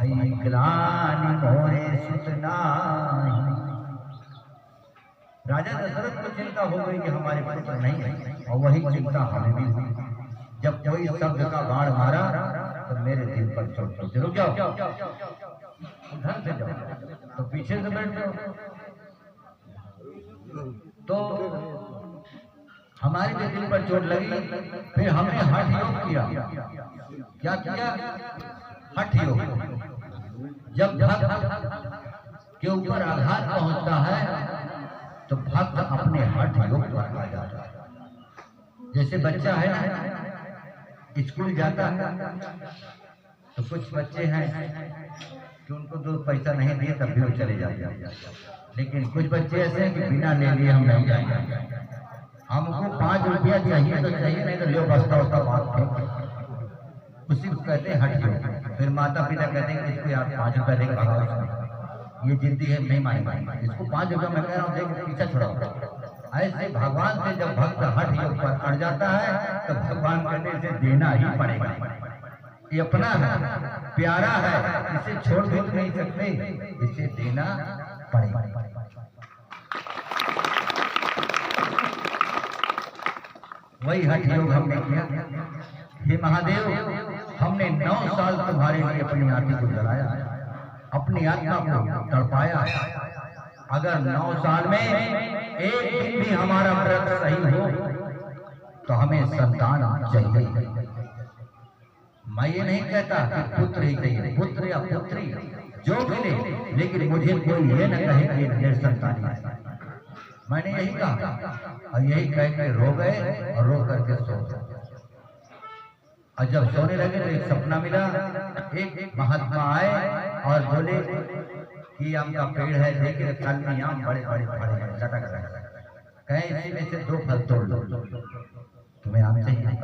भई ग्लानि मोरे सुतनाहि। राजा दशरथ को चिंता हो गई कि हमारे पुत्र नहीं है, और वही चिंता हमें भी हुई। जब कोई शब्द का बाण मारा तो मेरे दिल पर चोट पहुंची। रुक जाओ, उधर से जाओ, तो पीछे से बैठ जाओ। तो हमारे जो दिल पर चोट लगी, फिर हमने हठ योग किया। क्या किया? हठ योग। जब भक्त के ऊपर आघात पहुंचता है तो भक्त अपने हठ योग पर आ जाता है। जैसे बच्चा है ना, स्कूल जाता है, तो कुछ बच्चे हैं कि उनको 2 पैसा नहीं दिए तब भी वो चले जाते हैं। लेकिन कुछ बच्चे ऐसे हैं कि बिना ले लिए हम नहीं जाएंगे, हमको 5 रुपया चाहिए तो चाहिए, नहीं तो लो बस्ता उसका बात फेंक। उसी को कहते हैं हठ योग। फिर माता पिता कहते हैं कि इसको यार 5 रुपया देकर भगाओ, ये जिद्दी है, नहीं मानेगा, इसको 5 रुपया मैं कह रहा हूँ देख पीछा छुड़ाओ। ऐसे भगवान से जब भक्त हठ योग पर अड़ जाता है तो भगवान कहते इसे देना ही पड़ेगा। ये अपना है, प्यारा है, इसे छोड़ भी नहीं सकते, इसे देना पड़ेगा। वही हठ योग हमने किया। हे महादेव, हमने 9 साल तुम्हारे लिए अपनी आत्मा को जलाया, अपनी आत्मा को तड़पाया। अगर 9 साल में एक दिन भी हमारा व्रत सही हो तो हमें संतान चाहिए। मैं ये नहीं कहता कि पुत्र ही चाहिए, पुत्र या पुत्री जो मिले, लेकिन मुझे कोई ये न कहे कि ढेर संतान है। मैंने यही कहा और यही कह के रो गए और रो करके सो गए। और जब सोने लगे तो एक सपना मिला। एक महात्मा आए और बोले कि आम का पेड़ है, देखिए फल में आम बड़े बड़े बड़े लटक रहे हैं, कहीं इसी में से 2 फल तोड़ लो, तुम्हें आम चाहिए?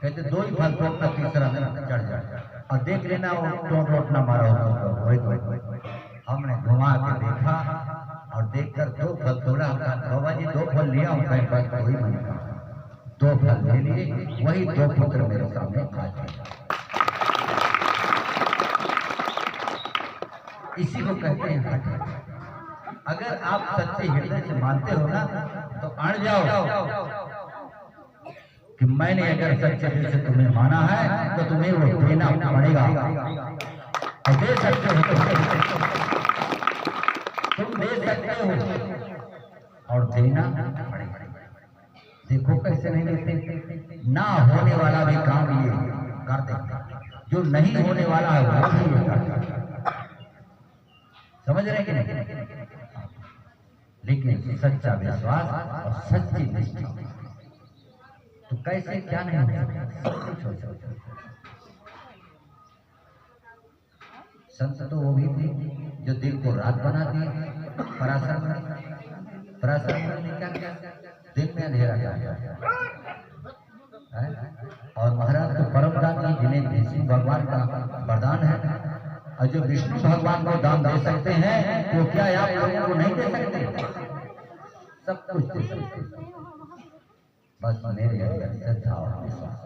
कहते 2 ही फल तोड़ना, तीसरा में चढ़ जाए और देख लेना वो टोट वोट ना मारा होगा। वही हमने घुमा के देखा और देखकर 2 फल तोड़ा। बाबा जी 2 फल लिया, उनका बस वही मैंने कहा 2 फल ले लिए, वही 2 पुत्र मेरे सामने आ गए। इसी को कहते हैं हठ। अगर आप सच्चे हृदय से मानते हो ना तो अड़ जाओ कि मैंने अगर सच्चे दिल से तुम्हें माना है तो तुम्हें वो देना पड़ेगा। और दे सकते हो, तुम दे सकते हो और देना पड़ेगा। देखो कैसे नहीं देते, ना होने वाला भी काम ये कर देते, जो नहीं होने वाला है वो भी ये करते। समझ रहे कि नहीं? लेकिन सच्चा विश्वास और सच्ची निष्ठा तो कैसे क्या नहीं हो सकता। संत तो वो भी थे जो दिल को रात बना दिए। पराशर ने क्या किया? दिन में अंधेरा किया। और महाराज तो परम दानी, जिन्हें विष्णु भगवान का वरदान है, और जो विष्णु भगवान को दान दे सकते हैं वो क्या आप लोगों को नहीं दे सकते? सब कुछ दे सकते, बस मेरे अंदर श्रद्धा और विश्वास।